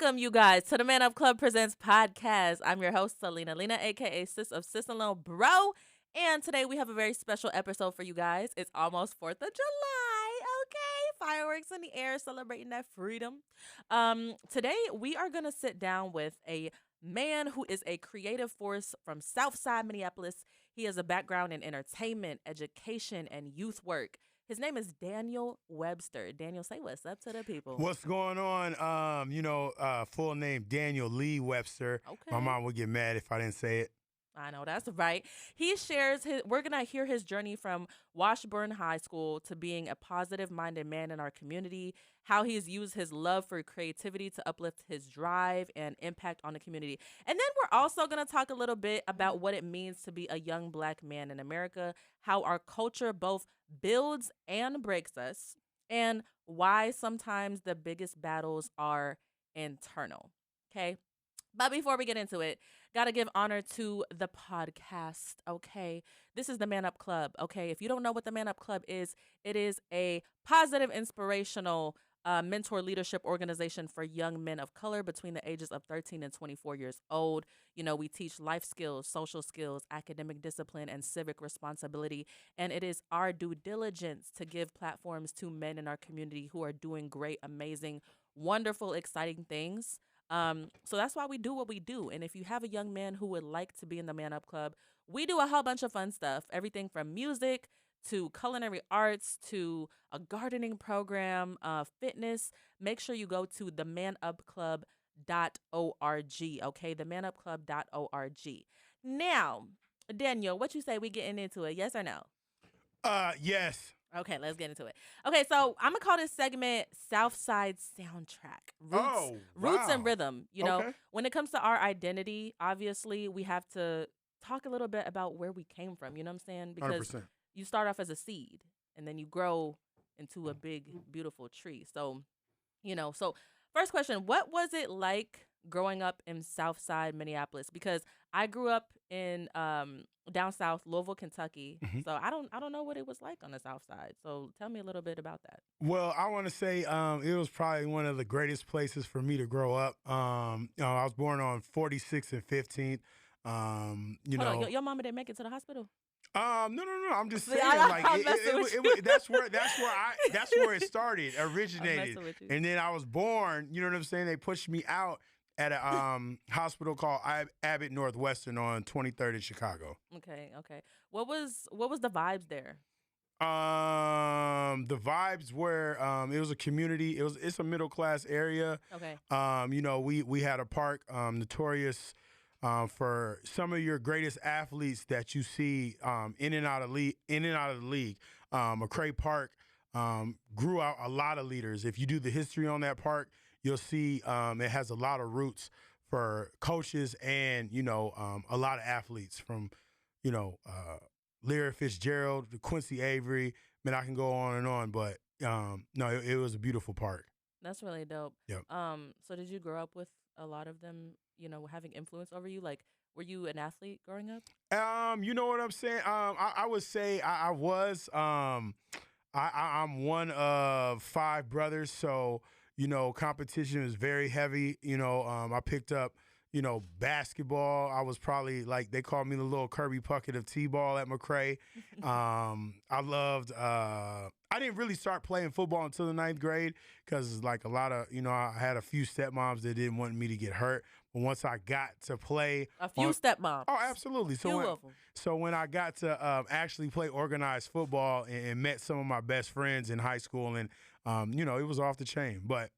Welcome, you guys, to the MANUP Club Presents podcast. I'm your host, Celena Lena, aka Sis of Sis and Lil Bro. And today we have a very special episode for you guys. It's almost 4th of July, okay? Fireworks in the air, celebrating that freedom. Today we are going to sit down with a man who is a creative force from South Side Minneapolis. He has a background in entertainment, education, and youth work. His name is Daniel Webster. Daniel, say what's up to the people. What's going on? Full name Daniel Lee Webster. Okay. My mom would get mad if I didn't say it. I know, that's right. He shares we're going to hear his journey from Washburn High School to being a positive-minded man in our community, how he's used his love for creativity to uplift his drive and impact on the community. And then we're also going to talk a little bit about what it means to be a young Black man in America, how our culture both builds and breaks us, and why sometimes the biggest battles are internal. Okay? But before we get into it, got to give honor to the podcast, okay? This is the MANUP Club, okay? If you don't know what the MANUP Club is, it is a positive, inspirational mentor leadership organization for young men of color between the ages of 13 and 24 years old. You know, we teach life skills, social skills, academic discipline, and civic responsibility. And it is our due diligence to give platforms to men in our community who are doing great, amazing, wonderful, exciting things. So that's why we do what we do. And if you have a young man who would like to be in the MANUP Club, we do a whole bunch of fun stuff. Everything from music to culinary arts to a gardening program, fitness. Make sure you go to themanupclub.org, okay? Themanupclub.org. Now, Daniel, what you say we getting into it? Yes or no? Yes. Okay, let's get into it. Okay, so I'm gonna call this segment Southside Soundtrack. Roots and rhythm. You know, when it comes to our identity, obviously we have to talk a little bit about where we came from. You know what I'm saying? Because 100%. you start off as a seed and then you grow into a big, beautiful tree. So, first question, what was it like growing up in Southside Minneapolis? Because I grew up in down south, Louisville, Kentucky. Mm-hmm. So I don't know what it was like on the South Side. So tell me a little bit about that. Well, I want to say it was probably one of the greatest places for me to grow up. I was born on 46th and 15th. Hold on, your mama didn't make it to the hospital? No. I'm just saying, that's where it started, originated, and then I was born. You know what I'm saying? They pushed me out at a hospital called Abbott Northwestern on 23rd in Chicago. Okay. What was the vibes there? The vibes were it was a community. It's a middle class area. Okay. We had a park notorious for some of your greatest athletes that you see in and out of the league. McCray Park grew out a lot of leaders. If you do the history on that park, you'll see it has a lot of roots for coaches and a lot of athletes from Lyra Fitzgerald to Quincy Avery. Man, I can go on and on, but no, it was a beautiful park. That's really dope. Yep. So did you grow up with a lot of them, having influence over you? Like, were you an athlete growing up? You know what I'm saying? I would say I was. I'm one of 5 brothers, so competition is very heavy. I picked up basketball. I was probably they called me the little Kirby Puckett of T-ball at McCray. I loved. I didn't really start playing football until the 9th grade because a lot of I had a few stepmoms that didn't want me to get hurt. But once I got to play, stepmoms. Oh, absolutely. So when I got to actually play organized football and met some of my best friends in high school, and it was off the chain. But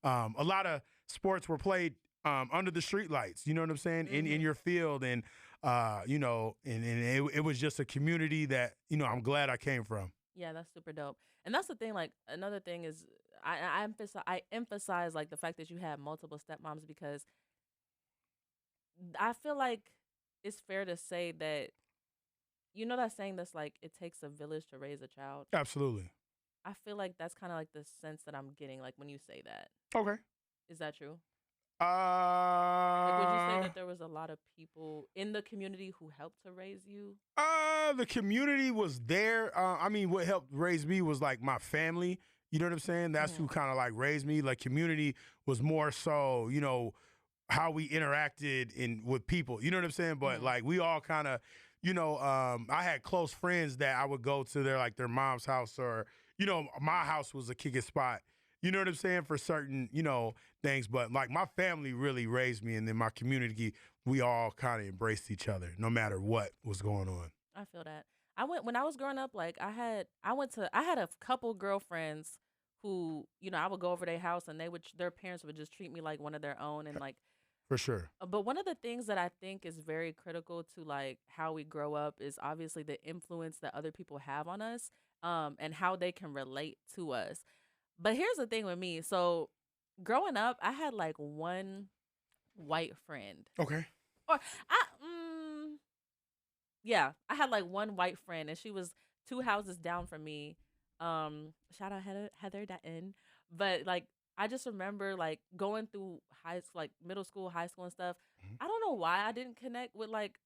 a lot of sports were played under the street lights, you know what I'm saying, in your field, and it was just a community that I'm glad I came from. Yeah, that's super dope. And that's the thing. Another thing is I emphasize the fact that you have multiple stepmoms, because I feel like it's fair to say that that saying that's it takes a village to raise a child. Absolutely. I feel like that's kind of the sense that I'm getting when you say that. Okay. Is that true? Would you say that there was a lot of people in the community who helped to raise you? The community was there. What helped raise me was my family. You know what I'm saying? That's who Mhm. kind of like raised me. Like community was more so, how we interacted in with people. You know what I'm saying? But Mhm. like we all kind of, I had close friends that I would go to their mom's house, or my house was a kicking spot. You know what I'm saying, for certain things. But like my family really raised me, and then my community, we all kind of embraced each other, no matter what was going on. I feel that. I went when I was growing up, like I had a couple girlfriends who, I would go over their house and their parents would just treat me like one of their own and like For sure. but one of the things that I think is very critical to like how we grow up is obviously the influence that other people have on us, and how they can relate to us. But here's the thing with me. So growing up, I had like one white friend. Okay. Or I yeah, I had like one white friend and she was two houses down from me. Shout out Heather Dutton. But like I just remember like going through like middle school, high school and stuff. Mhm. I don't know why I didn't connect with like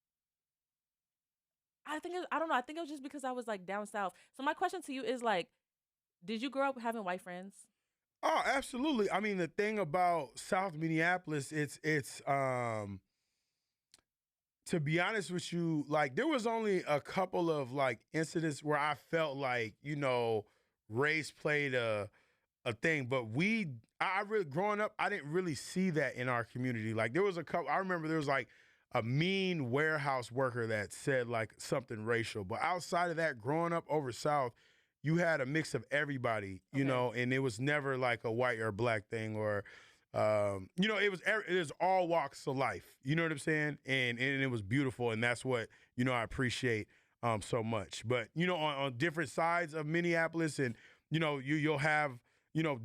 I don't know, I think it was just because I was like down south. So my question to you is like, did you grow up having white friends? Oh, absolutely. I mean, the thing about South Minneapolis, it's to be honest with you, like there was only a couple of like incidents where I felt like, race played a thing, but I really growing up, I didn't really see that in our community. Like there was a couple. I remember there was like a mean warehouse worker that said like something racial, but outside of that, growing up over South, you had a mix of everybody, Okay. and it was never like a white or black thing, or it was all walks of life. You know what I'm saying? And it was beautiful, and that's what I appreciate so much. But on different sides of Minneapolis, and you'll have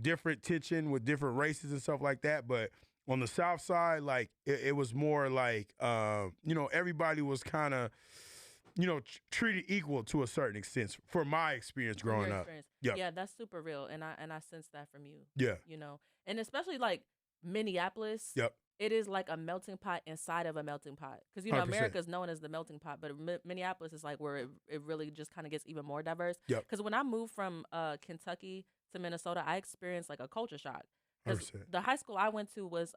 different tension with different races and stuff like that. But on the South Side, like it was more like everybody was kind of treated equal to a certain extent, for my experience From your growing up. experience. Yep. Yeah, that's super real. And I sense that from you, Yeah. you know. And especially like Minneapolis, Yep. it is like a melting pot inside of a melting pot. Because, 100%. America is known as the melting pot, but Minneapolis is like where it really just kind of gets even more diverse. Yep. Because when I moved from Kentucky to Minnesota, I experienced like a culture shock. Because 100%. the high school I went to was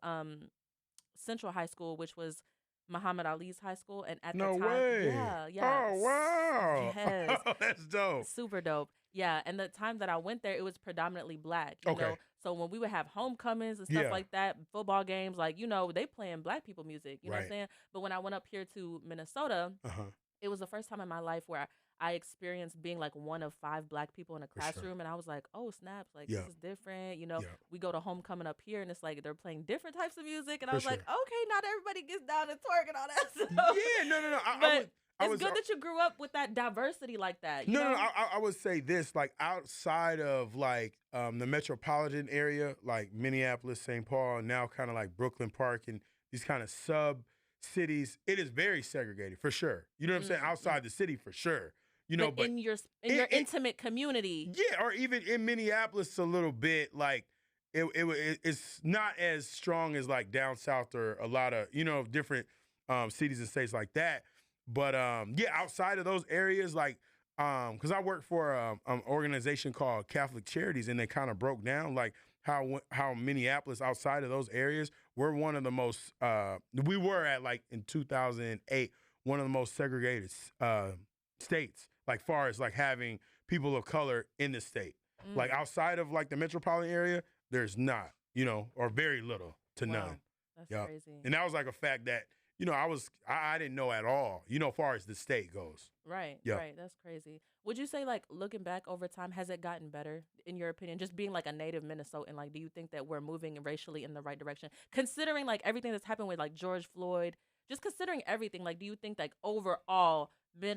Central High School, which was Muhammad Ali's high school. And at the No time, way. yeah, yeah, Oh wow. yes. Oh, that's dope. Super dope. Yeah, and the time that I went there, it was predominantly black, Okay. So when we would have homecomings and stuff Yeah. like that, football games, like, they playing black people music, you know what I'm Right. saying? But when I went up here to Minnesota, Uh huh. it was the first time in my life where I experienced being like one of five black people in a For sure. classroom. And I was like, oh, snaps, like Yeah. this is different. Yeah. We go to homecoming up here and it's like they're playing different types of music. And I For was like, sure. okay, not everybody gets down and twerk and all that Yeah. stuff. No. No. No. But I it's was. good that you grew up with that diversity like that, you No, no, no. know? I would say this, like outside of like the metropolitan area, like Minneapolis, St. Paul, and now kind of like Brooklyn Park and these kind of sub cities, it is very segregated for sure. You know what I'm saying? Mm-mm. Outside the city for sure. But But in your it, intimate community, yeah, or even in Minneapolis a little bit, like it's not as strong as like down south or a lot of different cities and states like that. But yeah, outside of those areas, like because I work for an organization called Catholic Charities, and they kind of broke down like how Minneapolis outside of those areas, we're one of the most we were at like in 2008 one of the most segregated states, like far as like having people of color in the state. Like mm, outside of like the metropolitan area, there's not, or very little to wow, none. that's Yep. crazy. And that was like a fact that, I didn't know at all, far as the state goes. Right, Yep. right. That's crazy. Would you say, like, looking back over time, has it gotten better in your opinion? Just being like a native Minnesotan, like, do you think that we're moving racially in the right direction? Considering like everything that's happened with like George Floyd, just considering everything, like, do you think like overall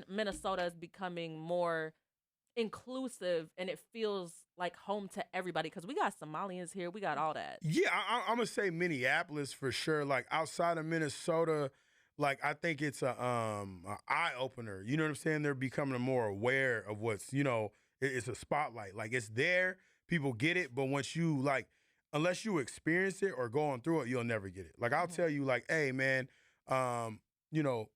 Minnesota is becoming more inclusive and it feels like home to everybody? Because we got Somalians here, we got all that. Yeah, I'm gonna say Minneapolis for sure. Like outside of Minnesota, like I think it's a eye opener. You know what I'm saying? They're becoming more aware of what's it's a spotlight. Like it's there, people get it, but once you like, unless you experience it or going through it, you'll never get it. Like I'll Hmm. tell you, like, hey man, um, you know,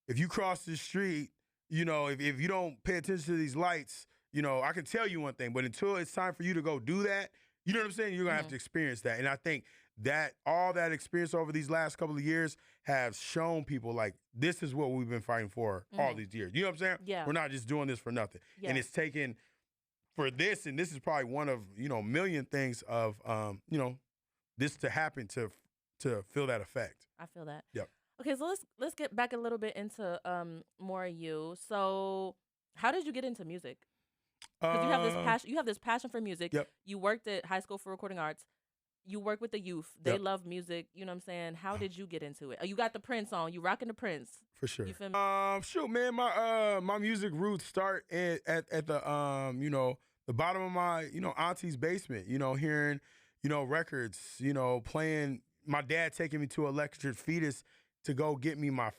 if you cross the street, if you don't pay attention to these lights, I can tell you one thing, but until it's time for you to go do that, you know what I'm saying? You're gonna have to experience that. And I think that all that experience over these last couple of years have shown people like this is what we've been fighting for all these years. You know what I'm saying? Yeah. We're not just doing this for nothing. Yeah. And it's taken for this, and this is probably one of, million things of this to happen to feel that effect. I feel that. Yep. Okay, so let's get back a little bit into more of you. So how did you get into music? Because you have this passion for music. Yep. You worked at high school for recording arts. You work with the youth. They love music. You know what I'm saying? How did you get into it? You got the Prince on. You rocking the Prince. For sure. You feel me? Sure, man. My music roots start at the the bottom of my auntie's basement. Hearing records. Playing. My dad taking me to Electric Fetus to go get me my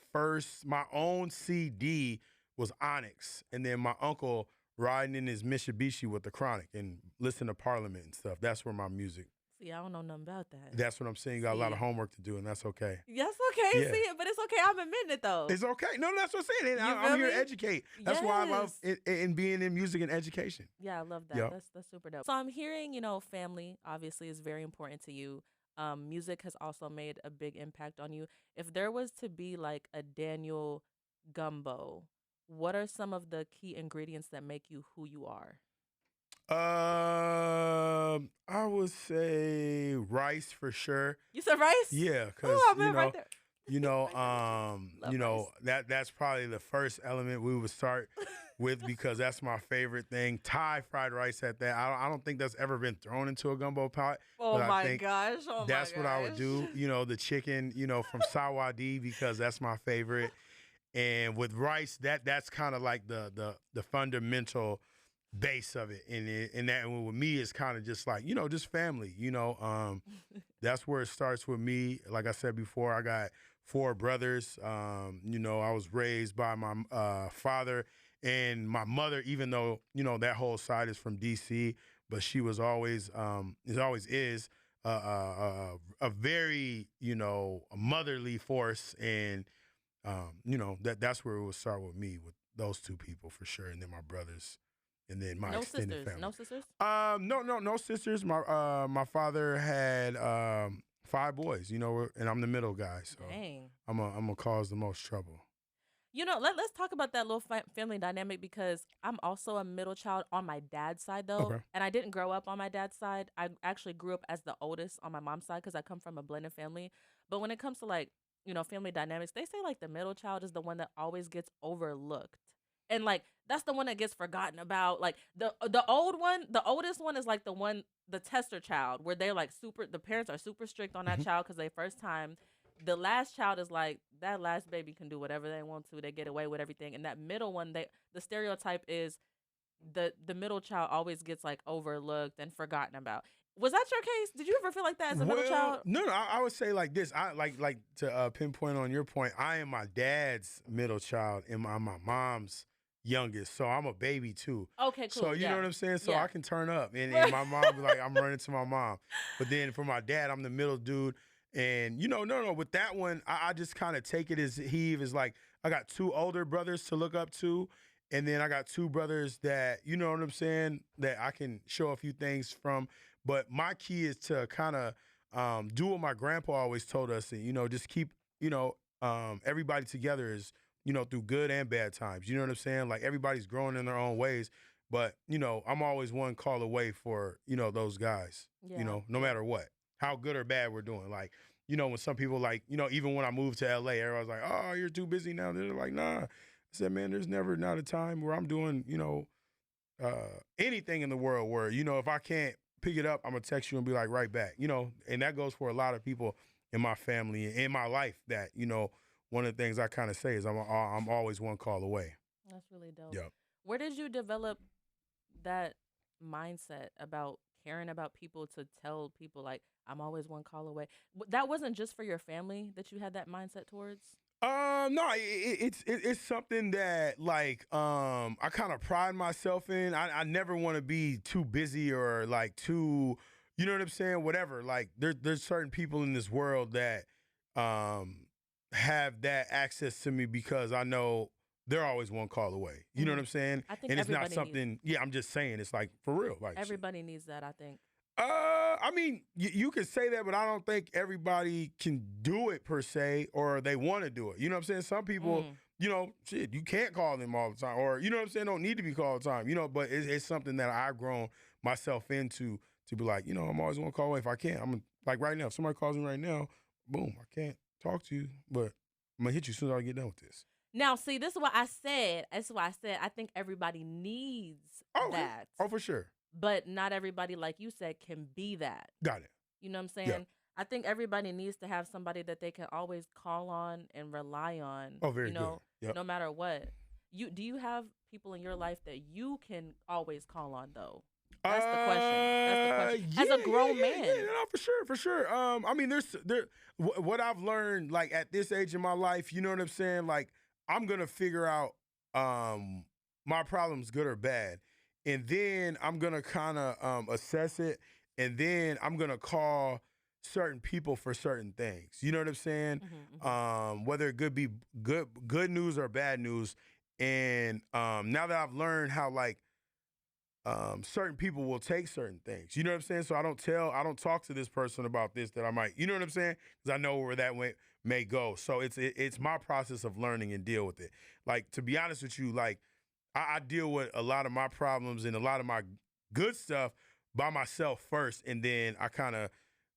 own CD was Onyx, and then my uncle riding in his Mitsubishi with the Chronic and listen to Parliament and stuff. That's where my music. See, I don't know nothing about that. That's what I'm saying. You got a lot of homework to do, and that's okay. Yes, okay. Yeah. See it, but it's okay. I'm admitting it though. It's okay. No, that's what I'm saying. I'm here to educate. That's why I love in being in music and education. Yeah, I love that. Yep. That's super dope. So I'm hearing, family obviously is very important to you. Music has also made a big impact on you. If there was to be like a Daniel gumbo, what are some of the key ingredients that make you who you are? I would say rice for sure. You said rice? Yeah, because right there. That's probably the first element we would start with because that's my favorite thing. Thai fried rice at that. I don't think that's ever been thrown into a gumbo pot. Oh my gosh! That's what I would do. The chicken, from Sawadi because that's my favorite. And with rice, that's kind of like the fundamental base of it. And that with me is kind of just like, just family. That's where it starts with me. Like I said before, I got 4 brothers. I was raised by my father and my mother, even though, that whole side is from D.C., but she was always, is a very, a motherly force. And, that's where it would start with me, with those 2 people for sure. And then my brothers. And then my extended family. No sisters? No sisters. My father had 5 boys, and I'm the middle guy, so Dang. I'm gonna cause the most trouble. Let's talk about that little family dynamic because I'm also a middle child on my dad's side though, Okay. and I didn't grow up on my dad's side. I actually grew up as the oldest on my mom's side because I come from a blended family. But when it comes to like family dynamics, they say like the middle child is the one that always gets overlooked. And like that's the one that gets forgotten about. Like the oldest one is like the tester child, where they're like the parents are super strict on that child because they first time. The last child is like that last baby can do whatever they want to. They get away with everything. And that middle one, the stereotype is the middle child always gets like overlooked and forgotten about. Was that your case? Did you ever feel like that as a middle child? No. I would say like this. I like to pinpoint on your point. I am my dad's middle child and my mom's youngest, so I'm a baby too. Okay, cool. So you know what I'm saying? So Yeah. I can turn up, and my mom be like, I'm running to my mom. But then for my dad, I'm the middle dude, and no. With that one, I just kind of take it as heave is like I got 2 older brothers to look up to, and then I got 2 brothers that you know what I'm saying that I can show a few things from. But my key is to kind of do what my grandpa always told us, and just keep everybody together is. Through good and bad times. You know what I'm saying? Like everybody's growing in their own ways, but I'm always one call away for, those guys, Yeah. No matter what, how good or bad we're doing. Like, when some people like, even when I moved to LA, everyone's like, oh, you're too busy now. They're like, nah. I said, man, there's never not a time where I'm doing, anything in the world where, if I can't pick it up, I'm gonna text you and be like right back, and that goes for a lot of people in my family and in my life that, one of the things I kind of say is I'm always one call away. That's really dope. Yep. Where did you develop that mindset about caring about people to tell people like I'm always one call away? That wasn't just for your family that you had that mindset towards? No, it's something that like I kind of pride myself in. I never want to be too busy or like too, you know what I'm saying? Whatever. Like there's certain people in this world that have that access to me because I know they're always one call away. You know what I'm saying? I think And it's not everybody needs something. Yeah, I'm just saying. It's like for real. Like shit. everybody needs that, I think. I mean, you can say that, but I don't think everybody can do it per se, or they want to do it. You know what I'm saying? Some people, you know, shit, you can't call them all the time, or you know what I'm saying, don't need to be called all the time. You know, but it's something that I've grown myself into to be like, you know, I'm always gonna call away if I can. Like right now, if somebody calls me right now, boom, I can't talk to you, but I'm gonna hit you as soon as I get done with this. Now, see, this is what I said. That's why I said I think everybody needs that. Oh, for sure. But not everybody, like you said, can be that. Got it. You know what I'm saying? Yeah. I think everybody needs to have somebody that they can always call on and rely on. Oh, very you know, good. Yep. No matter what. Do you have people in your life that you can always call on though? That's the question. As a grown man. Yeah, no, for sure. I mean, what I've learned, like at this age in my life, you know what I'm saying? Like, I'm gonna figure out my problems, good or bad, and then I'm gonna kind of assess it, and then I'm gonna call certain people for certain things. You know what I'm saying? Whether it could be good news or bad news. And now that I've learned how like certain people will take certain things. You know what I'm saying? So I don't talk to this person about this that I might, you know what I'm saying? Because I know where that may go. So it's my process of learning and deal with it. Like, to be honest with you, like I deal with a lot of my problems and a lot of my good stuff by myself first. And then I kind of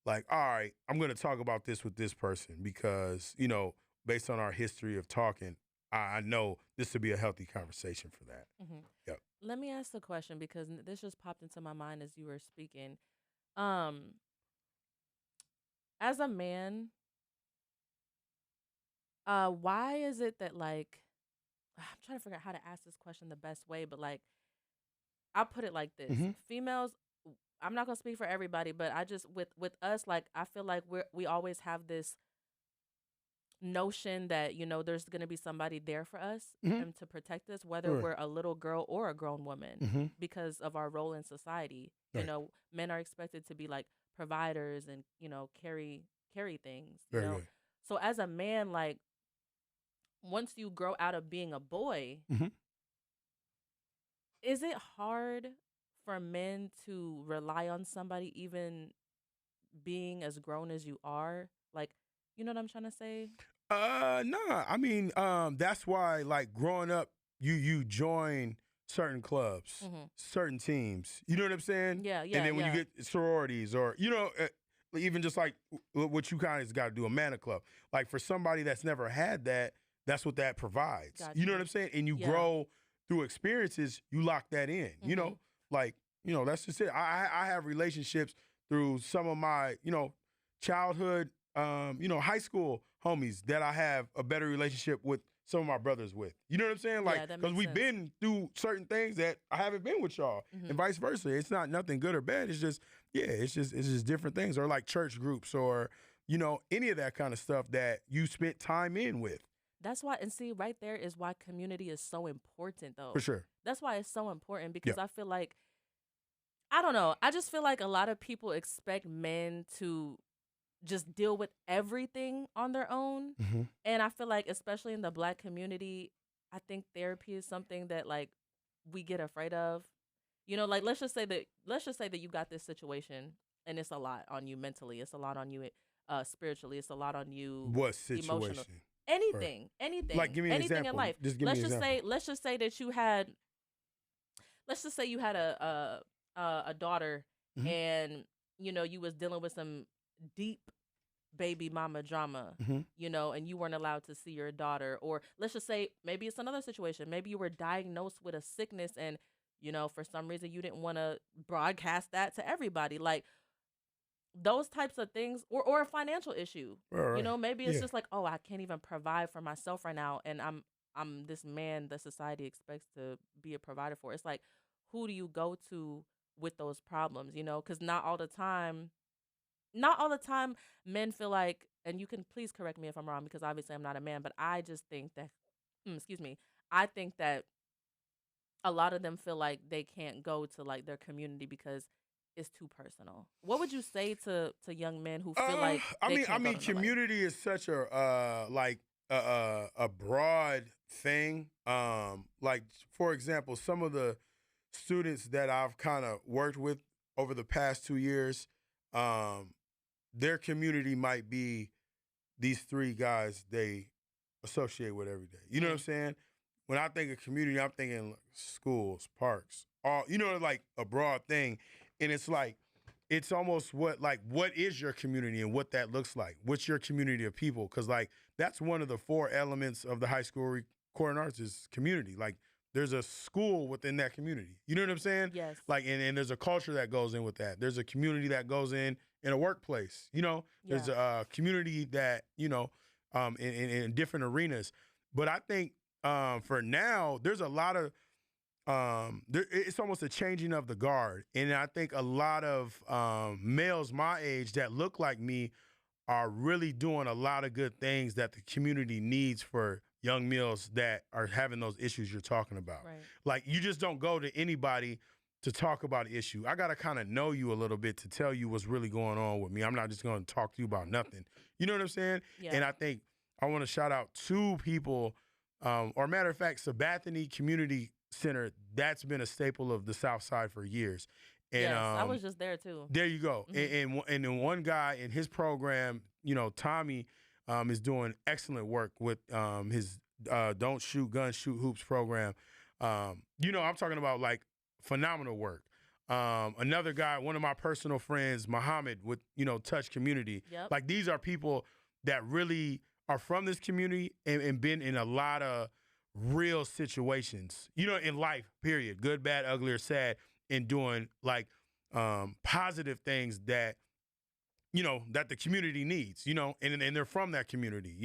like, all right, I'm going to talk about this with this person because, you know, based on our history of talking, I know this would be a healthy conversation for that. Yep. Let me ask a question because this just popped into my mind as you were speaking. As a man, why is it that like I'm trying to figure out how to ask this question the best way, but like I'll put it like this: females. I'm not gonna speak for everybody, but I just with us, like I feel like we always have this notion that you know there's gonna be somebody there for us and to protect us, whether we're a little girl or a grown woman, because of our role in society. Right. You know, men are expected to be like providers and you know carry things. You Very know, good. so as a man, like once you grow out of being a boy, is it hard for men to rely on somebody even being as grown as you are? Like, you know what I'm trying to say? Nah. I mean, that's why like growing up, you join certain clubs, certain teams. You know what I'm saying? Yeah. And then when you get sororities or, you know, even just like what you kind of got to do, a MANUP Club. Like for somebody that's never had that, that's what that provides. Gotcha. You know what I'm saying? And you grow through experiences, you lock that in. You know, like, you know, that's just it. I have relationships through some of my, you know, childhood, you know, high school homies that I have a better relationship with some of my brothers with. You know what I'm saying? Like, because we've been through certain things that I haven't been with y'all, and vice versa. It's not nothing good or bad. It's just, it's just different things, or like church groups, or you know, any of that kind of stuff that you spent time in with. That's why, and see, right there is why community is so important, though. For sure. That's why it's so important because I feel like, I don't know, I just feel like a lot of people expect men to just deal with everything on their own. And I feel like, especially in the Black community, I think therapy is something that like we get afraid of. You know, like let's just say that you got this situation and it's a lot on you mentally, it's a lot on you spiritually, it's a lot on you. What situation? Emotional. Anything. Like, give me an anything example. in life. Just give me an example. Let's just say that you had. Let's just say you had a daughter, and you know you was dealing with some deep baby mama drama, you know, and you weren't allowed to see your daughter. Or let's just say maybe it's another situation. Maybe you were diagnosed with a sickness, and you know for some reason you didn't want to broadcast that to everybody. Like those types of things, or a financial issue. Right. You know, maybe it's just like, oh, I can't even provide for myself right now, and I'm this man that society expects to be a provider for. It's like, who do you go to with those problems? You know, because not all the time men feel like, and you can please correct me if I'm wrong, because obviously I'm not a man, but I just think that, excuse me, I think that a lot of them feel like they can't go to like their community because it's too personal. What would you say to young men who feel like I mean, community is such a like a broad thing. Like for example, some of the students that I've kind of worked with over the past 2 years, um, their community might be these three guys they associate with every day. You know what I'm Mm. saying? When I think of community, I'm thinking like schools, parks, all like a broad thing. And it's like it's almost what is your community and what that looks like. What's your community of people? Because like that's one of the four elements of the high school recording arts is community. Like there's a school within that community. You know what I'm saying? Yes. Like and there's a culture that goes in with that. There's a community that goes in a workplace. There's Yeah. a community that in different arenas. But I think for now, there's a lot of it's almost a changing of the guard, and I think a lot of males my age that look like me are really doing a lot of good things that the community needs for young males that are having those issues you're talking about. Right. Like you just don't go to anybody to talk about an issue. I gotta kind of know you a little bit to tell you what's really going on with me. I'm not just going to talk to you about nothing. You know what I'm saying? Yeah. And I think I want to shout out two people, or matter of fact, Sabathany Community Center. That's been a staple of the South Side for years. And Yes, I was just there too. there you go. Mhm. And then one guy in his program, Tommy, is doing excellent work with his Don't Shoot Gun Shoot Hoops program. I'm talking about like phenomenal work. Another guy, one of my personal friends, Muhammad, with Touch Community. Yep. Like these are people that really are from this community and been in a lot of real situations, in life, period, good, bad, ugly, or sad, and doing like positive things that that the community needs, and they're from that community,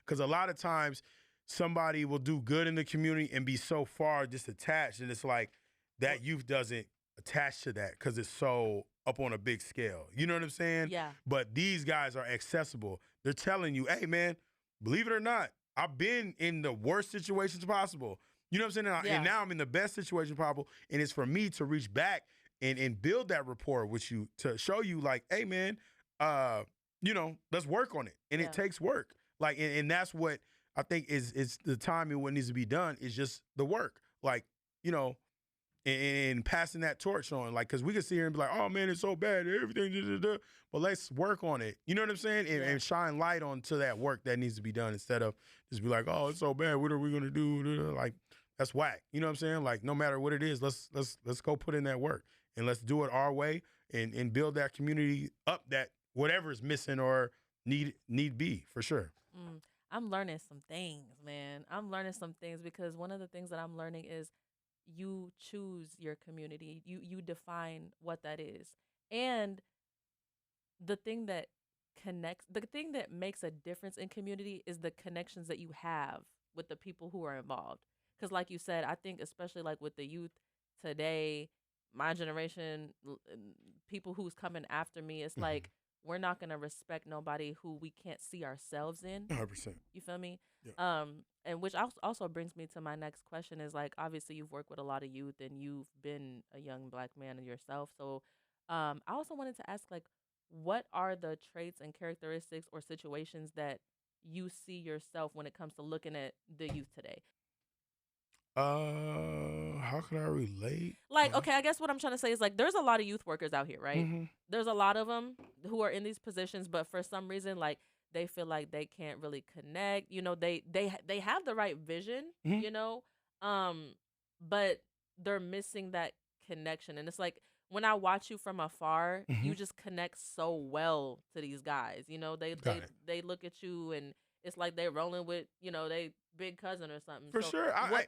because a lot of times somebody will do good in the community and be so far just attached, and it's like that youth doesn't attach to that because it's so up on a big scale. You know what I'm saying? Yeah. But these guys are accessible. They're telling you, hey man, believe it or not, I've been in the worst situations possible. You know what I'm saying? Yeah. And now I'm in the best situation possible. And it's for me to reach back and build that rapport with you to show you like, hey man, let's work on it. And Yeah. it takes work. Like, and that's what I think is the time and what needs to be done is just the work. Like, and passing that torch on, like, because we can sit here and be like, oh man, it's so bad, everything, but let's work on it. You know what I'm saying? And shine light onto that work that needs to be done instead of just be like, oh, it's so bad, what are we gonna do? Like, that's whack. You know what I'm saying? Like, no matter what it is, let's go put in that work and let's do it our way and build that community up that whatever is missing or need be for sure. I'm learning some things, man. I'm learning some things because one of the things that I'm learning is you choose your community. You define what that is. And the thing that makes a difference in community is the connections that you have with the people who are involved. Cuz like you said, I think especially like with the youth today, my generation, people who's coming after me, it's Mhm. like we're not going to respect nobody who we can't see ourselves in. 100%. You feel me? Yeah. And which also brings me to my next question is like obviously you've worked with a lot of youth and you've been a young black man yourself. So I also wanted to ask like what are the traits and characteristics or situations that you see yourself when it comes to looking at the youth today? How can I relate? Like, okay, I guess what I'm trying to say is like there's a lot of youth workers out here, right? Mm-hmm. There's a lot of them who are in these positions, but for some reason, like they feel like they can't really connect. They have the right vision, Mm-hmm. um, but they're missing that connection. And it's like when I watch you from afar, Mm-hmm. you just connect so well to these guys. They Got they it. they look at you and it's like they're rolling with they big cousin or something. For So sure. what?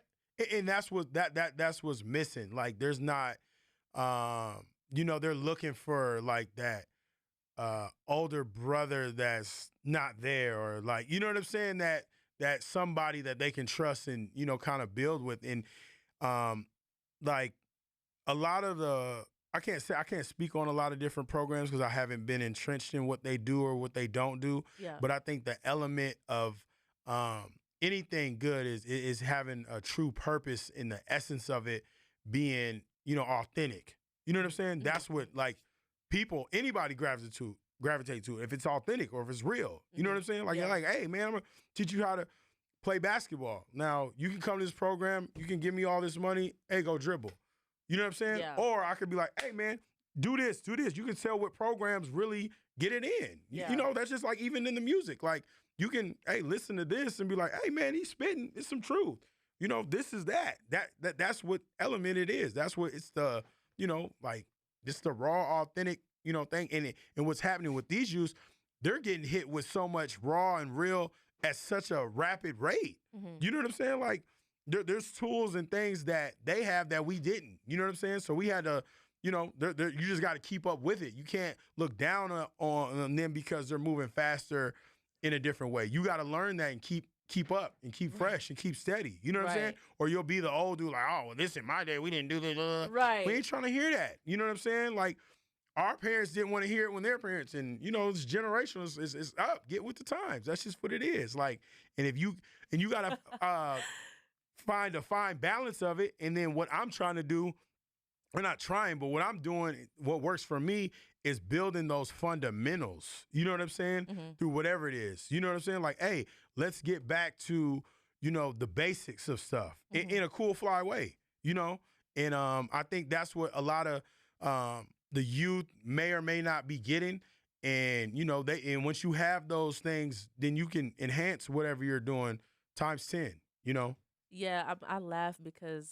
And that's what that's what's missing. Like there's not they're looking for like that older brother that's not there or like you know what I'm saying that somebody that they can trust and kind of build with and like a lot of the I can't speak on a lot of different programs because I haven't been entrenched in what they do or what they don't do. Yeah. But I think the element of anything good is having a true purpose in the essence of it being authentic. You know what I'm saying? That's what like people anybody grabs it to. gravitate to it. If it's authentic or if it's real, you know what I'm saying? Like, Yeah. you're like, hey man, I'm gonna teach you how to play basketball. Now you can come to this program, you can give me all this money, hey, go dribble. You know what I'm saying? Yeah. Or I could be like, hey man, do this, do this. You can tell what programs really get it in. Yeah. You know, that's just like even in the music. Like you can, hey, listen to this and be like, hey man, he's spitting. It's some truth. You know, this is that. That's what element it is. That's what it's the, you know, like it's the raw, authentic, you know, thing. And what's happening with these youths, they're getting hit with so much raw and real at such a rapid rate. Mm-hmm. You know what I'm saying? Like there's tools and things that they have that we didn't. You know what I'm saying? So we had to, you know, you just got to keep up with it. You can't look down on them because they're moving faster in a different way. You got to learn that and keep up and keep fresh and keep steady. You know what I'm saying? Or you'll be the old dude like, oh, well, this in my day, we didn't do this. Right. We ain't trying to hear that. You know what I'm saying? Like our parents didn't want to hear it when their parents, and you know, this generation is up. Get with the times. That's just what it is. Like, and you got to find a fine balance of it. And then what I'm trying to do, we're not trying, but what I'm doing, what works for me is building those fundamentals. You know what I'm saying? Mm-hmm. Through whatever it is. You know what I'm saying? Like, hey, let's get back to, you know, the basics of stuff in a cool, fly way, you know? And I think that's what a lot of the youth may or may not be getting. And, you know, and once you have those things, then you can enhance whatever you're doing times 10, you know? Yeah, I laugh because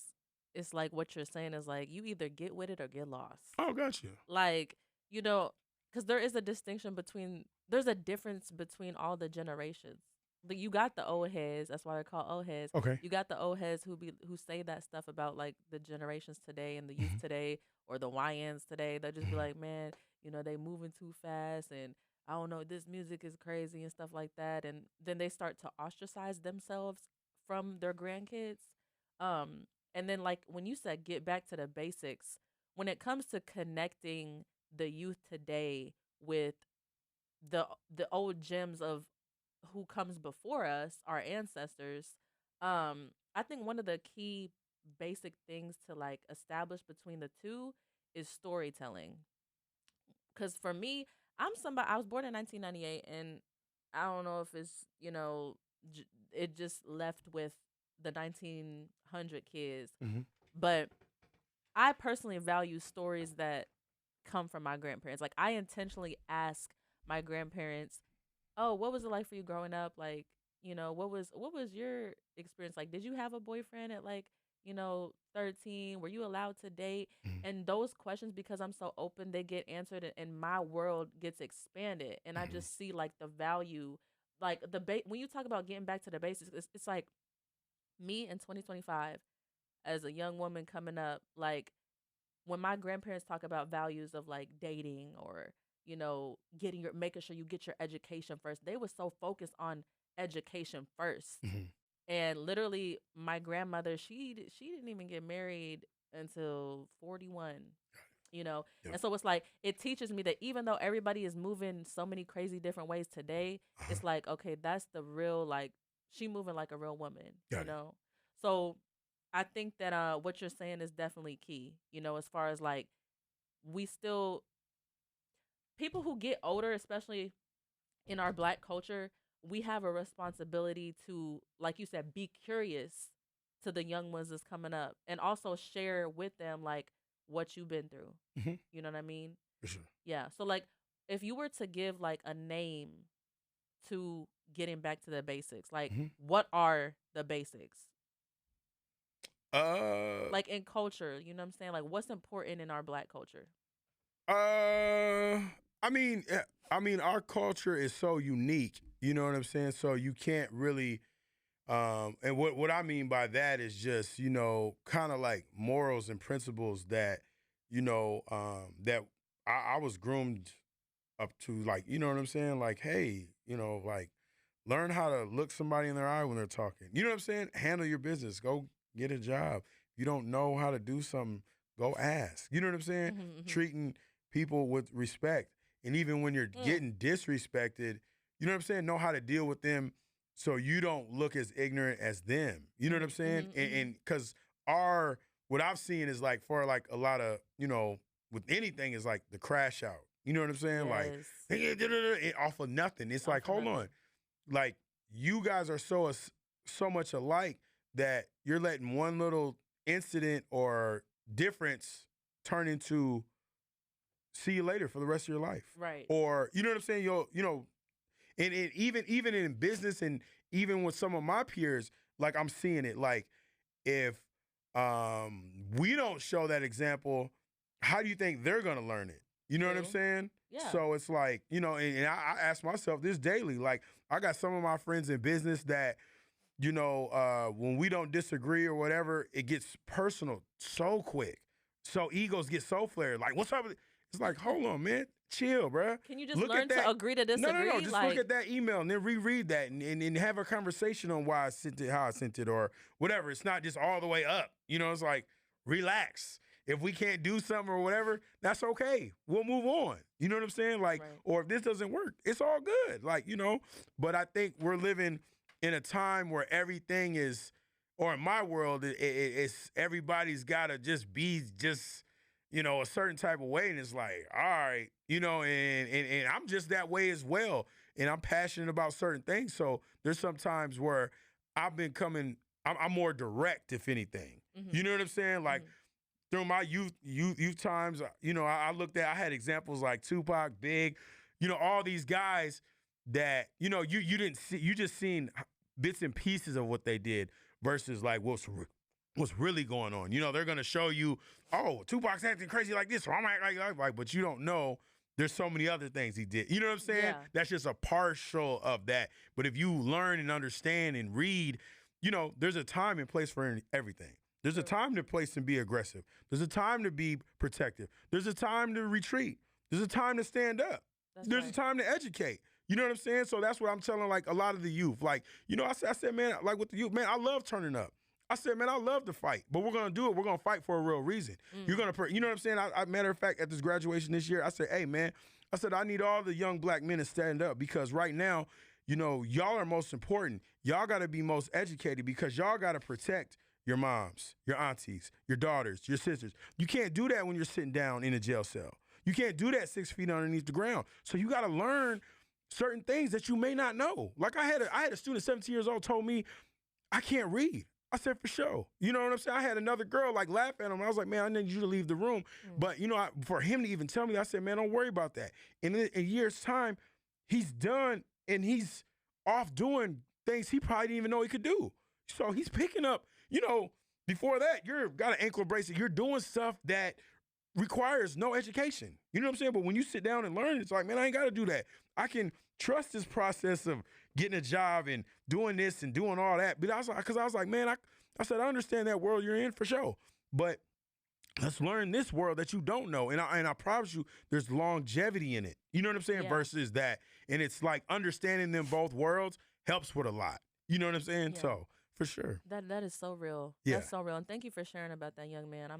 it's like what you're saying is like you either get with it or get lost. Oh, gotcha. Like, you know, because there's a difference between all the generations. But you got the old heads, that's why they're called old heads. Okay. You got the old heads who say that stuff about like the generations today and the youth today or the YNs today. They'll just be like, man, you know, they moving too fast and I don't know, this music is crazy and stuff like that. And then they start to ostracize themselves from their grandkids. And then like when you said get back to the basics, when it comes to connecting the youth today with the old gems of who comes before us, our ancestors, I think one of the key basic things to like establish between the two is storytelling. Cuz for me, I was born in 1998 and I don't know if it's, you know, it just left with the 1900 kids, Mm-hmm. but I personally value stories that come from my grandparents. Like I intentionally ask my grandparents, "Oh, what was it like for you growing up? Like, you know, what was your experience like? Did you have a boyfriend at like, you know, 13? Were you allowed to date?" And those questions, because I'm so open, they get answered and my world gets expanded. And I Mm-hmm. just see like the value, like when you talk about getting back to the basics, it's like me in 2025 as a young woman coming up, like when my grandparents talk about values of like dating or, you know, making sure you get your education first, they were so focused on education first. Mm-hmm. And literally my grandmother, she didn't even get married until 41, you know. Yep. And so it's like it teaches me that even though everybody is moving so many crazy different ways today, it's like, okay, that's the real, like, she moving like a real woman, Got you it. know. So I think that what you're saying is definitely key, you know, as far as like we still, people who get older, especially in our Black culture, we have a responsibility to, like you said, be curious to the young ones that's coming up and also share with them like what you've been through. Mm-hmm. You know what I mean? For sure. Yeah. So like if you were to give like a name to getting back to the basics, like Mm-hmm. what are the basics? Uh, Like in culture, you know what I'm saying? Like what's important in our Black culture? I mean, our culture is so unique. You know what I'm saying? So you can't really, and what I mean by that is just, you know, kind of like morals and principles that, you know, that I was groomed up to, like, you know what I'm saying? Like, hey, you know, like, learn how to look somebody in their eye when they're talking. You know what I'm saying? Handle your business. Go get a job. If you don't know how to do something, go ask. You know what I'm saying? Mm-hmm. Treating people with respect. And even when you're getting disrespected, you know what I'm saying? Know how to deal with them so you don't look as ignorant as them. You know what I'm saying? And because what I've seen is like for like a lot of, you know, with anything is like the crash out. You know what I'm saying? Yes. Like, off of nothing. It's like, hold on. Like, you guys are so much alike that you're letting one little incident or difference turn into see you later for the rest of your life. Right. Or, you know what I'm saying? And even in business and even with some of my peers, like I'm seeing it, like if we don't show that example, how do you think they're going to learn it? You know what I'm saying? Yeah. So it's like, and I ask myself this daily. Like, I got some of my friends in business that, when we don't disagree or whatever, it gets personal so quick. So egos get so flared. Like, what's up? It's like, hold on, man. Chill, bro. Can you just learn to agree to disagree? No. Just look at that email and then reread that and have a conversation on why I sent it, how I sent it, or whatever. It's not just all the way up. It's like, relax. If we can't do something or whatever, that's okay. We'll move on. You know what I'm saying? Like, or if this doesn't work, it's all good. Like, but I think we're living in a time where everything is, or in my world, it's everybody's got to just be a certain type of way. And it's like, all right, and I'm just that way as well. And I'm passionate about certain things. So there's some times where I'm more direct, if anything. Mm-hmm. You know what I'm saying? Like, through my youth times, I had examples like Tupac, Big, all these guys that, you didn't see, you just seen bits and pieces of what they did versus like what's really going on. They're going to show you, oh, Tupac's acting crazy like this, so I'm acting like, but you don't know there's so many other things he did. You know what I'm saying? Yeah. That's just a partial of that. But if you learn and understand and read, there's a time and place for everything. There's a time to place to be aggressive. There's a time to be protective. There's a time to retreat. There's a time to stand up. There's a time to educate. You know what I'm saying? So that's what I'm telling, like, a lot of the youth. Like, I said, man, like with the youth, man, I love turning up. I said, man, I love to fight, but we're going to do it. We're going to fight for a real reason. You're going to, you know what I'm saying? Matter of fact, at this graduation this year, I said, hey, man, I need all the young black men to stand up because right now, y'all are most important. Y'all got to be most educated because y'all got to protect your moms, your aunties, your daughters, your sisters. You can't do that when you're sitting down in a jail cell. You can't do that 6 feet underneath the ground. So you got to learn certain things that you may not know. Like I had a student 17 years old told me, I can't read. I said, for sure. You know what I'm saying? I had another girl like laugh at him. I was like, man, I need you to leave the room. But, for him to even tell me, I said, man, don't worry about that. In a year's time, he's done and he's off doing things he probably didn't even know he could do. So he's picking up, before that, you've got an ankle bracelet. You're doing stuff that requires no education. You know what I'm saying? But when you sit down and learn, it's like, man, I ain't got to do that. I can trust this process of getting a job and doing this and doing all that. But I was like, man, I said, I understand that world you're in for sure. But let's learn this world that you don't know. And I promise you, there's longevity in it. You know what I'm saying? Yeah. Versus that. And it's like understanding them both worlds helps with a lot. You know what I'm saying? Yeah. So for sure. That is so real. Yeah. That's so real. And thank you for sharing about that young man.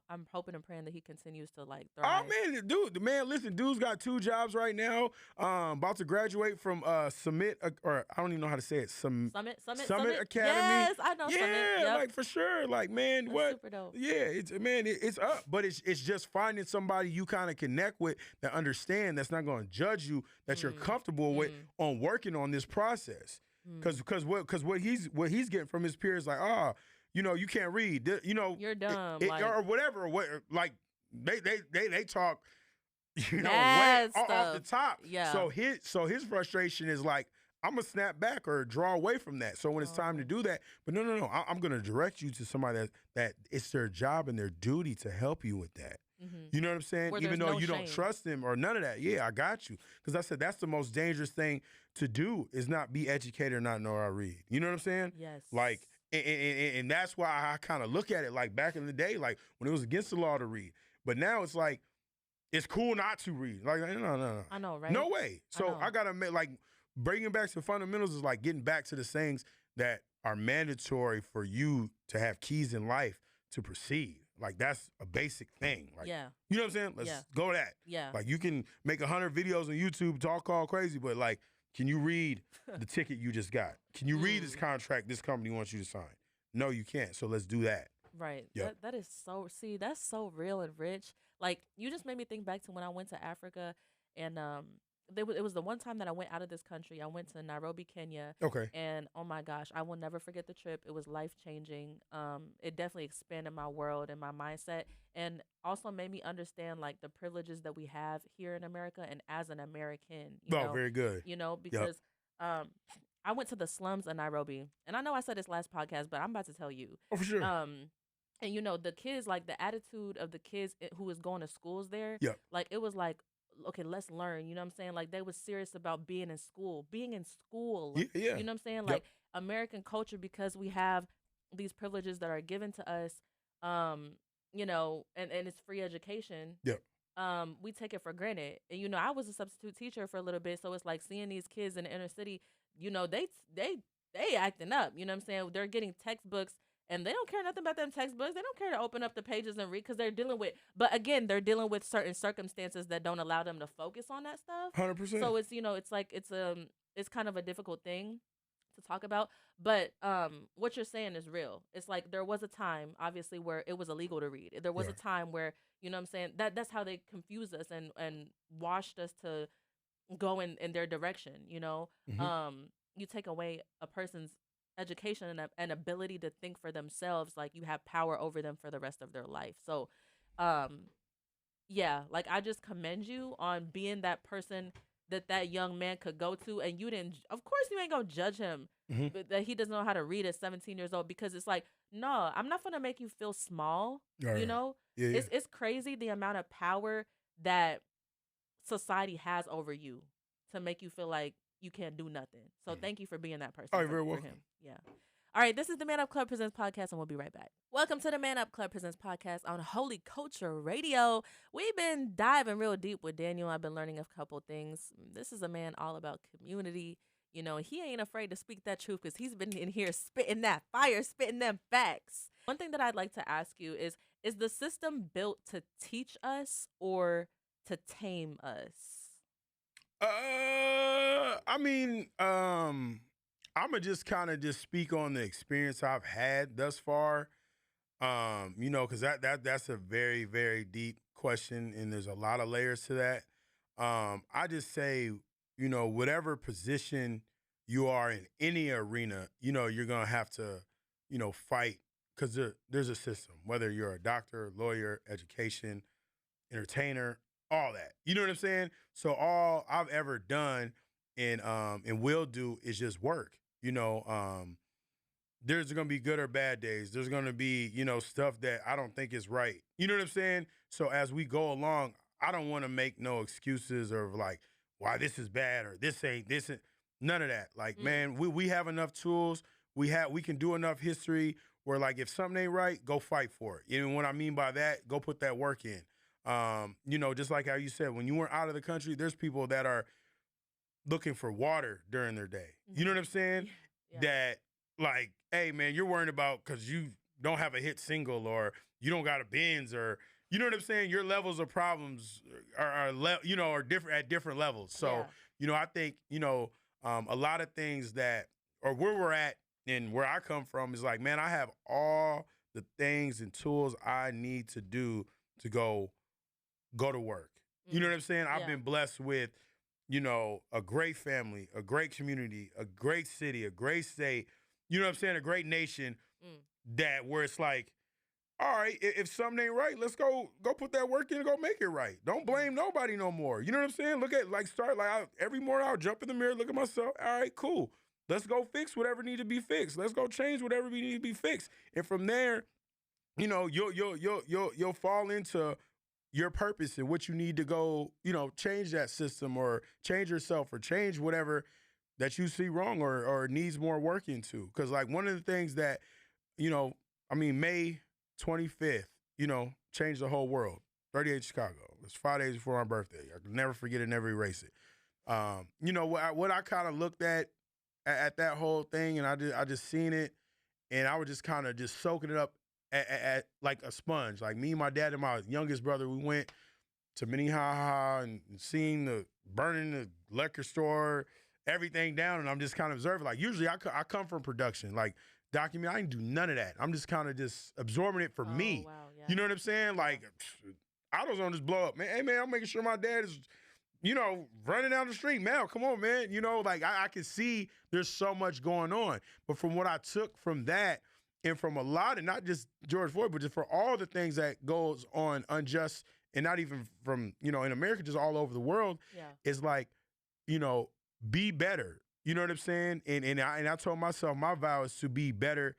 I'm hoping and praying that he continues to like thrive. Oh man, listen, dude's got 2 jobs right now. About to graduate from Summit, or I don't even know how to say it. Summit Academy. Yes, I know. Yeah, Summit. Yep. like for sure. Like, man, That's what? Super dope. Yeah, it's up, but it's just finding somebody you kind of connect with that understand, that's not going to judge you, that you're comfortable with on working on this process. Because what he's getting from his peers, like, you can't read, you're dumb, or whatever. Like they talk, way off the top. Yeah. So his frustration is like, I'm gonna snap back or draw away from that. So when it's time to do that, but no, I'm gonna direct you to somebody that it's their job and their duty to help you with that. You know what I'm saying? Even though you don't trust them or none of that. Yeah, I got you. Because I said that's the most dangerous thing to do is not be educated or not know how to read. You know what I'm saying? Yes. Like, and that's why I kind of look at it like back in the day, like when it was against the law to read. But now it's like, it's cool not to read. Like, no. I know, right? No way. So I got to like, bringing back to fundamentals is like getting back to the things that are mandatory for you to have keys in life to proceed. Like, that's a basic thing. Like, yeah. You know what I'm saying? Let's go that. Yeah. Like, you can make 100 videos on YouTube, talk all crazy, but like, can you read the ticket you just got? Can you read this contract this company wants you to sign? No, you can't. So let's do that. Right. Yep. That is so, that's so real and rich. Like, you just made me think back to when I went to Africa, and it was the one time that I went out of this country. I went to Nairobi, Kenya, Okay. and oh my gosh, I will never forget the trip. It was life changing. It definitely expanded my world and my mindset, and also made me understand like the privileges that we have here in America and as an American. Oh, very good. Yep. Because um, I went to the slums of Nairobi, and I know I said this last podcast, but I'm about to tell you. Oh, for sure. And the kids, like the attitude of the kids who was going to schools there, Yep. like it was like, okay, let's learn. You know what I'm saying? Like they was serious about being in school, Yeah. You know what I'm saying? Yep. Like American culture, because we have these privileges that are given to us, um, and it's free education. Yep. We take it for granted. And I was a substitute teacher for a little bit, so it's like seeing these kids in the inner city. They acting up. You know what I'm saying? They're getting textbooks, and they don't care nothing about them textbooks. They don't care to open up the pages and read because they're dealing with. But again, they're dealing with certain circumstances that don't allow them to focus on that stuff. 100%. So it's like it's kind of a difficult thing to talk about. But what you're saying is real. It's like there was a time, obviously, where it was illegal to read. There was a Right. time where what I'm saying, that's how they confused us and washed us to go in their direction. Mhm. You take away a person's education and ability to think for themselves, like you have power over them for the rest of their life. So um yeah, like I just commend you on being that person that young man could go to, and you didn't, of course you ain't gonna judge him Mhm. but that he doesn't know how to read at 17 years old, because it's like, no, I'm not gonna make you feel small. All you right. know Yeah. it's crazy the amount of power that society has over you to make you feel like you can't do nothing. So thank you for being that person Oh, you're for, very for welcome. him. Yeah. All right, this is the Man Up Club Presents podcast, and we'll be right back. Welcome to the Man Up Club Presents podcast on Holy Culture Radio. We've been diving real deep with Daniel. I've been learning a couple things. This is a man all about community. He ain't afraid to speak that truth because he's been in here spitting that fire, spitting them facts. One thing that I'd like to ask you is the system built to teach us or to tame us? I mean, I'ma just kind of just speak on the experience I've had thus far. Because that's a very, very deep question, and there's a lot of layers to that. I just say, whatever position you are in any arena, you're gonna have to, fight because there's a system. Whether you're a doctor, lawyer, education, entertainer, all that. You know what I'm saying? So all I've ever done and will do is just work. There's gonna be good or bad days. There's gonna be, stuff that I don't think is right. You know what I'm saying? So as we go along, I don't want to make no excuses or like why this is bad or this ain't this. None of that. Like, man, we have enough tools. We can do enough history where like if something ain't right, go fight for it. And what I mean by that, go put that work in. Just like how you said, when you were out of the country, there's people that are looking for water during their day. You know what I'm saying? Yeah. That like, hey man, you're worrying about because you don't have a hit single or you don't got a Benz or you know what I'm saying? Your levels of problems are different at different levels. So, I think, a lot of things that or where we're at and where I come from is like, man, I have all the things and tools I need to do to go to work. You know what I'm saying? I've been blessed with, a great family, a great community, a great city, a great state, you know what I'm saying? A great nation that where it's like, all right, if something ain't right, let's go put that work in and go make it right. Don't blame nobody no more. You know what I'm saying? Look at every morning I'll jump in the mirror, look at myself. All right, cool. Let's go fix whatever need to be fixed. Let's go change whatever need to be fixed. And from there, you'll fall into your purpose and what you need to go, change that system or change yourself or change whatever that you see wrong or needs more work into. Because like one of the things that, May 25th, changed the whole world. 38 Chicago. It's 5 days before my birthday. I can never forget it, never erase it. What I kind of looked at that whole thing, and I just seen it, and I was just kind of just soaking it up at like a sponge. Like me, my dad, and my youngest brother, we went to Minnehaha and seen the burning the liquor store, everything down, and I'm just kind of observing. Like usually I come from production, like document. I didn't do none of that. I'm just kind of just absorbing it for me. Wow, yeah. You know what I'm saying? Like AutoZone just blow up, man. Hey, man, I'm making sure my dad is, running down the street. Man, come on, man. Like I can see there's so much going on. But from what I took from that and from a lot, and not just George Floyd, but just for all the things that goes on unjust and not even from, in America, just all over the world, is like, be better. You know what I'm saying? And I told myself my vow is to be better,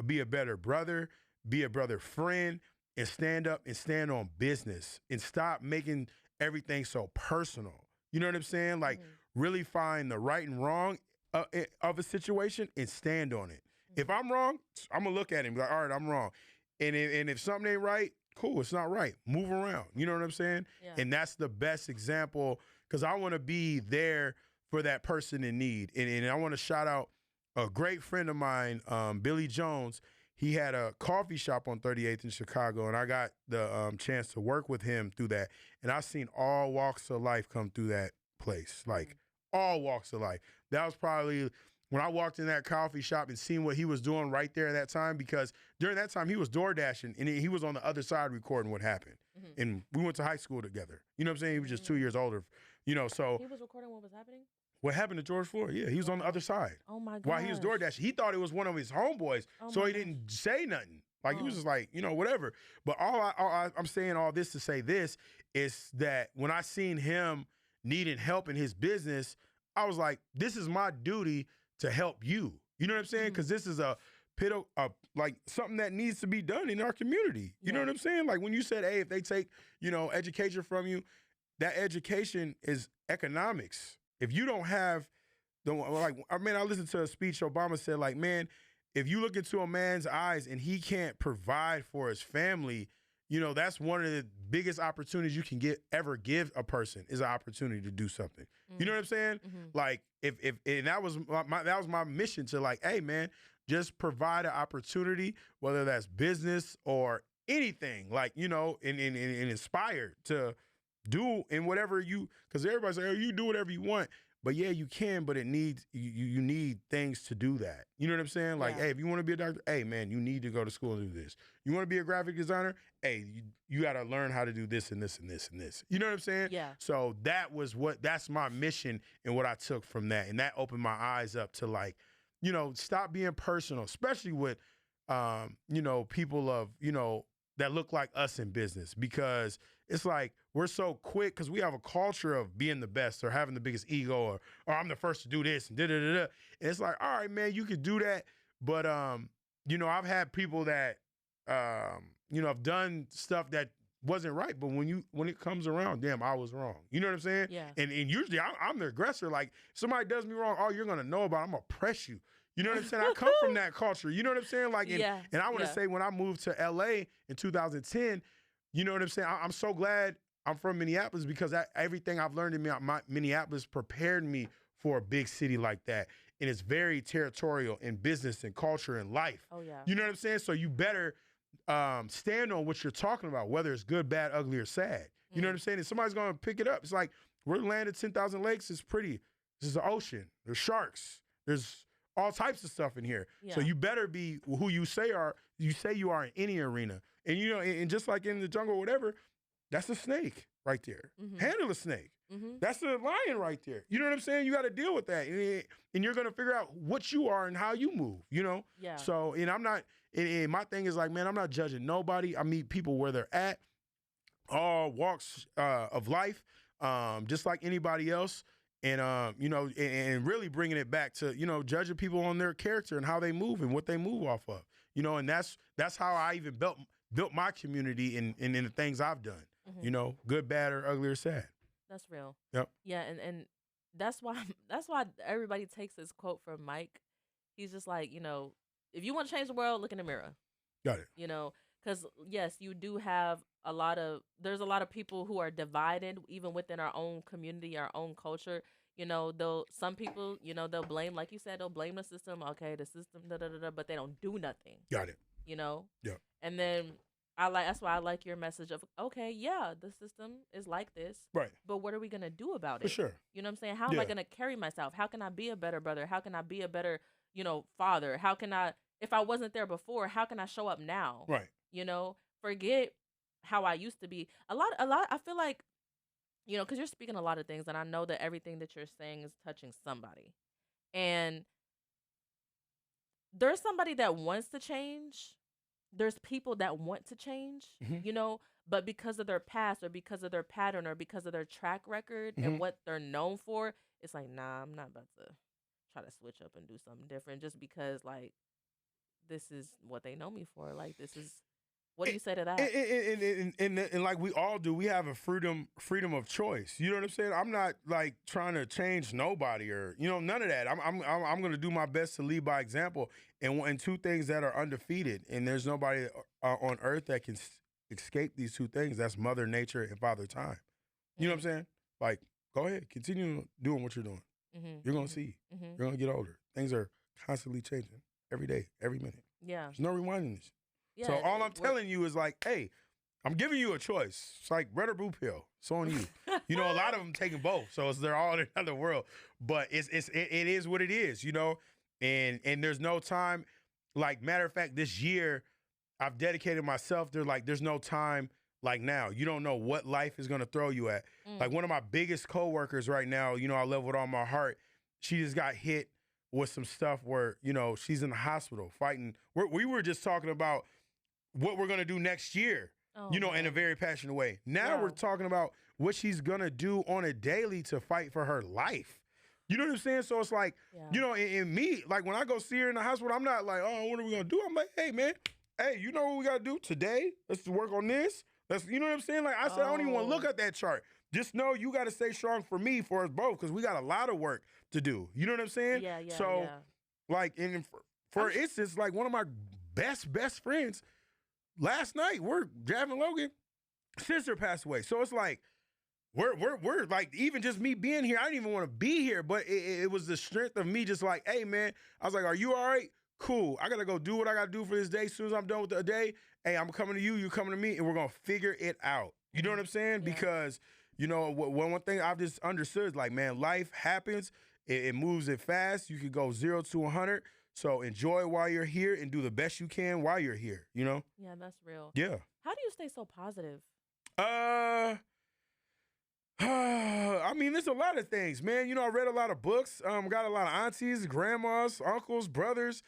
be a better brother, be a brother friend, and stand up and stand on business and stop making everything so personal. You know what I'm saying? Like really find the right and wrong of a situation and stand on it. If I'm wrong, I'm gonna look at him like, all right, I'm wrong. And if something ain't right, cool, it's not right. Move around. You know what I'm saying? Yeah. And that's the best example because I want to be there for that person in need. And I want to shout out a great friend of mine, Billy Jones. He had a coffee shop on 38th in Chicago, and I got the chance to work with him through that. And I've seen all walks of life come through that place, like all walks of life. That was probably when I walked in that coffee shop and seen what he was doing right there at that time, because during that time he was door dashing, and he was on the other side recording what happened. And we went to high school together. You know what I'm saying? He was just 2 years older, so. He was recording what was happening? What happened to George Floyd? Yeah, he was on the other side. Oh, my God. While he was door dashing. He thought it was one of his homeboys, so he didn't say nothing. Like, he was just like, whatever. But I'm saying all this to say this is that when I seen him needing help in his business, I was like, this is my duty to help you. You know what I'm saying? Because this is like something that needs to be done in our community. You know what I'm saying? Like when you said, hey, if they take, education from you, that education is economics. If you don't have I listened to a speech Obama said, like, man, if you look into a man's eyes and he can't provide for his family, that's one of the biggest opportunities you can ever give a person is an opportunity to do something. You know what I'm saying? Like if and that was my mission to like, hey man, just provide an opportunity, whether that's business or anything, like, and inspired to do in whatever because everybody's like, oh, you do whatever you want. But yeah, you can, but it needs you need things to do that. You know what I'm saying? Like, hey, if you want to be a doctor, hey man, you need to go to school and do this. You want to be a graphic designer, hey, you got to learn how to do this and this and this and this. You know what I'm saying? Yeah. So that's my mission and what I took from that, and that opened my eyes up to like, stop being personal, especially with, people of that look like us in business, because it's like we're so quick because we have a culture of being the best or having the biggest ego or I'm the first to do this and da-da-da-da. And it's like, all right, man, you could do that. But, I've had people that, have done stuff that wasn't right. But when it comes around, damn, I was wrong. You know what I'm saying? Yeah. And usually I'm the aggressor. Like if somebody does me wrong, you're going to know about it. I'm going to press you. You know what I'm saying? I come from that culture. You know what I'm saying? Like, and I want to say when I moved to LA in 2010, you know what I'm saying? I'm so glad I'm from Minneapolis because everything I've learned in Minneapolis prepared me for a big city like that. And it's very territorial in business and culture and life. Oh, yeah. You know what I'm saying? So you better stand on what you're talking about, whether it's good, bad, ugly, or sad. You know what I'm saying? And somebody's going to pick it up. It's like, we're the land of 10,000 lakes. It's pretty. This is the ocean. There's sharks. There's all types of stuff in here. Yeah. So you better be who you say you are in any arena. And, and just like in the jungle or whatever, that's a snake right there. Handle a snake. That's the lion right there. You know what I'm saying? You got to deal with that. And you're going to figure out what you are and how you move, Yeah. So, and I'm not, and my thing is like, man, I'm not judging nobody. I meet people where they're at, all walks of life, just like anybody else. And, and really bringing it back to, judging people on their character and how they move and what they move off of, and that's how I even built my community in the things I've done, good, bad, or ugly or sad. That's real. Yep. Yeah. And that's why everybody takes this quote from Mike. He's just like, if you want to change the world, look in the mirror. Got it. Because yes, you do have there's a lot of people who are divided even within our own community, our own culture. Some people, they'll blame, like you said, they'll blame the system. Okay, the system, but they don't do nothing. Got it. Yeah. And then that's why I like your message of, okay, yeah, the system is like this. Right. But what are we going to do about it? For sure. You know what I'm saying? How am I going to carry myself? How can I be a better brother? How can I be a better, father? How can I, if I wasn't there before, how can I show up now? Right. Forget how I used to be. A lot. I feel like, because you're speaking a lot of things, and I know that everything that you're saying is touching somebody. And there's somebody that wants to change. There's people that want to change, Hmm. but because of their past or because of their pattern or because of their track record and Hmm. what they're known for, it's like, nah, I'm not about to try to switch up and do something different just because, like, this is what they know me for. Like, this is, what do And, you say to and, that? and like we all do, we have a freedom of choice. You know what I'm saying? I'm not like trying to change nobody or none of that. I'm going to do my best to lead by example. And two things that are undefeated, and there's nobody on earth that can escape these two things. That's Mother Nature and Father Time. You know what I'm Mm, saying? Like, go ahead, continue doing what you're doing. mhm, You're gonna mhm, see. mhm. You're gonna get older. Things are constantly changing every day, every minute. Yeah, There's no rewinding this. So yeah. all I'm telling you is like, hey, I'm giving you a choice. It's like red or blue pill. It's on you. A lot of them taking both, so they're all in another world. But it is what it is, And there's no time. Like matter of fact, this year I've dedicated myself. There's no time like now. You don't know what life is gonna throw you at. Like Mm. one of my biggest coworkers right now, I love with all my heart. She just got hit with some stuff where she's in the hospital fighting. We were just talking about what we're gonna do next year, Oh in a man. very passionate way. Now we're Wow. talking about what she's gonna do on a daily to fight for her life. You know what I'm saying? So it's like, Yeah. in me, like when I go see her in the hospital, I'm not like, oh, what are we gonna do? I'm like, hey man, hey, you know what we gotta do today? Let's work on this. You know what I'm saying? Like I said, I don't even want to look Oh. at that chart. Just know you got to stay strong for me, for us both, because we got a lot of work to do. You know what I'm saying? Yeah. Yeah. So, Yeah. like, and I'm. for instance, like one of my best friends, last night we're Javin Logan, sister passed away. So it's like we're like, even just me being here, I didn't even want to be here, but it was the strength of me just like, hey man, I was like, are you all right? Cool. I gotta go do what I gotta do for this day. As soon as I'm done with the day, hey, I'm coming to you, you coming to me, and we're gonna figure it out. You know what Mhm. I'm saying? Yeah. Because one thing I've just understood is like, man, life happens. It moves it fast. You can go 0 to 100. So enjoy while you're here and do the best you can while you're here. Yeah. That's real. Yeah. How do you stay so positive? Uh, I mean, there's a lot of things, man. I read a lot of books. Got a lot of aunties, grandmas, uncles, brothers.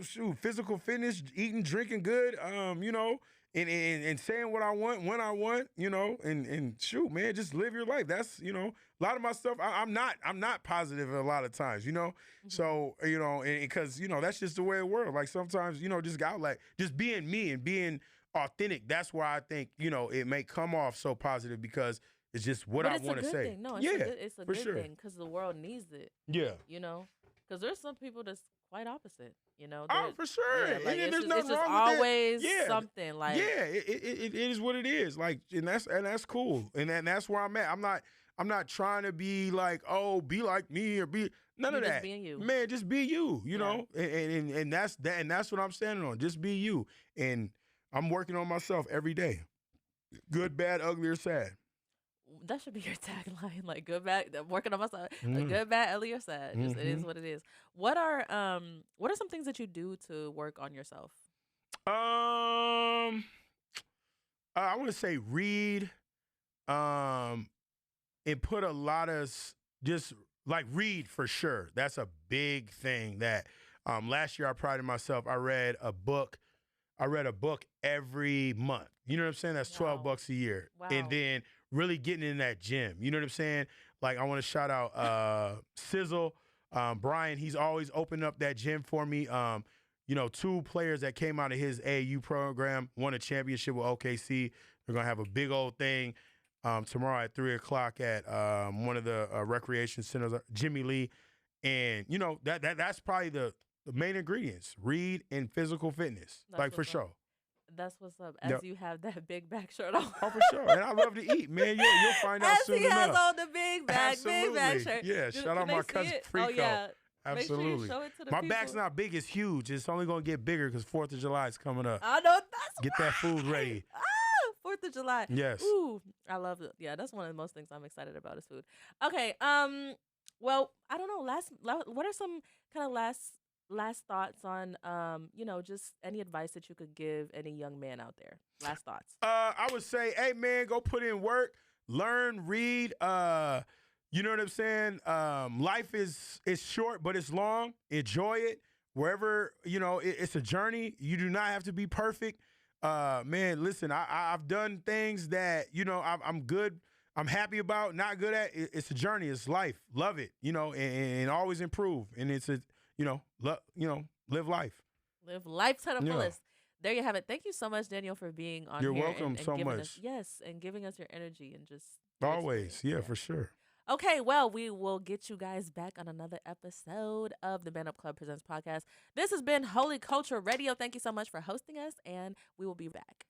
Shoot, physical fitness, eating, drinking good. And saying what I want when I want. And shoot, man, just live your life. That's a lot of my stuff. I'm not positive a lot of times. Hmm. So and because that's just the way it works. Like sometimes just got like just being me and being authentic. That's why I think it may come off so positive because it's just what But I it's a want to good say. thing. No, it's a Yeah, good. It's a for good sure. thing because the world needs it. Yeah. You know, because there's some people that's quite opposite. Oh, They're, for sure. yeah, And like then it's there's just it's nothing just wrong with that. always Yeah. something like. Yeah, it is what it is. Like, and that's cool. And that's where I'm at. I'm not trying to be like, oh, be like me or be none You of just that. being you. Man, just be you, Yeah. And that's that and that's what I'm standing on. Just be you. And I'm working on myself every day. Good, bad, ugly, or sad. That should be your tagline. Like good, bad. Working on myself. Like Mm-hmm. good, bad, ugly, or sad. Just it Mm-hmm. is what it is. What are some things that you do to work on yourself? I want to say read, um, and put a lot of just like read for sure. That's a big thing that last year I prided myself. I read a book every month. You know what I'm saying? That's 12 Wow. bucks a year. And Wow. then really getting in that gym. You know what I'm saying? Like I want to shout out Sizzle, Brian. He's always opened up that gym for me. Two players that came out of his AAU program won a championship with OKC. They're gonna have a big old thing tomorrow at 3:00 at one of the recreation centers, Jimmy Lee. And that's probably the main ingredients: read and physical fitness, That's like for what's up. sure. That's what's up. Yep. As you have that big back shirt on. Oh, for sure. And I love to eat, man. You'll find out As soon he has enough. on the big back Absolutely. shirt. Yeah. Do- Shout Can out they my see cousin it? Oh Frico. yeah. Make sure you Absolutely. show it to the My people. back's not big; it's huge. It's only gonna get bigger because 4th of July is coming up. I know that's Get that food right. ready. Ah, 4th of July. Yes. Ooh, I love it. Yeah, that's one of the most things I'm excited about is food. Okay. Well, I don't know. What are some kind of last last thoughts on just any advice that you could give any young man out there. Last thoughts. I would say, hey man, go put in work, learn, read. You know what I'm saying? Life is short, but it's long. Enjoy it. Wherever it's a journey. You do not have to be perfect. Man, listen, I've done things that I'm good. I'm happy about, not good at. It's a journey. It's life. Love it. And always improve. And it's a live life. Live life to the Yeah. fullest. There you have it. Thank you so much, Daniel, for being on You're here welcome and so giving much. us and giving us your energy and just your Always. experience. Yeah, for sure. Okay, well, we will get you guys back on another episode of the MANUP Club Presents podcast. This has been Holy Culture Radio. Thank you so much for hosting us, and we will be back.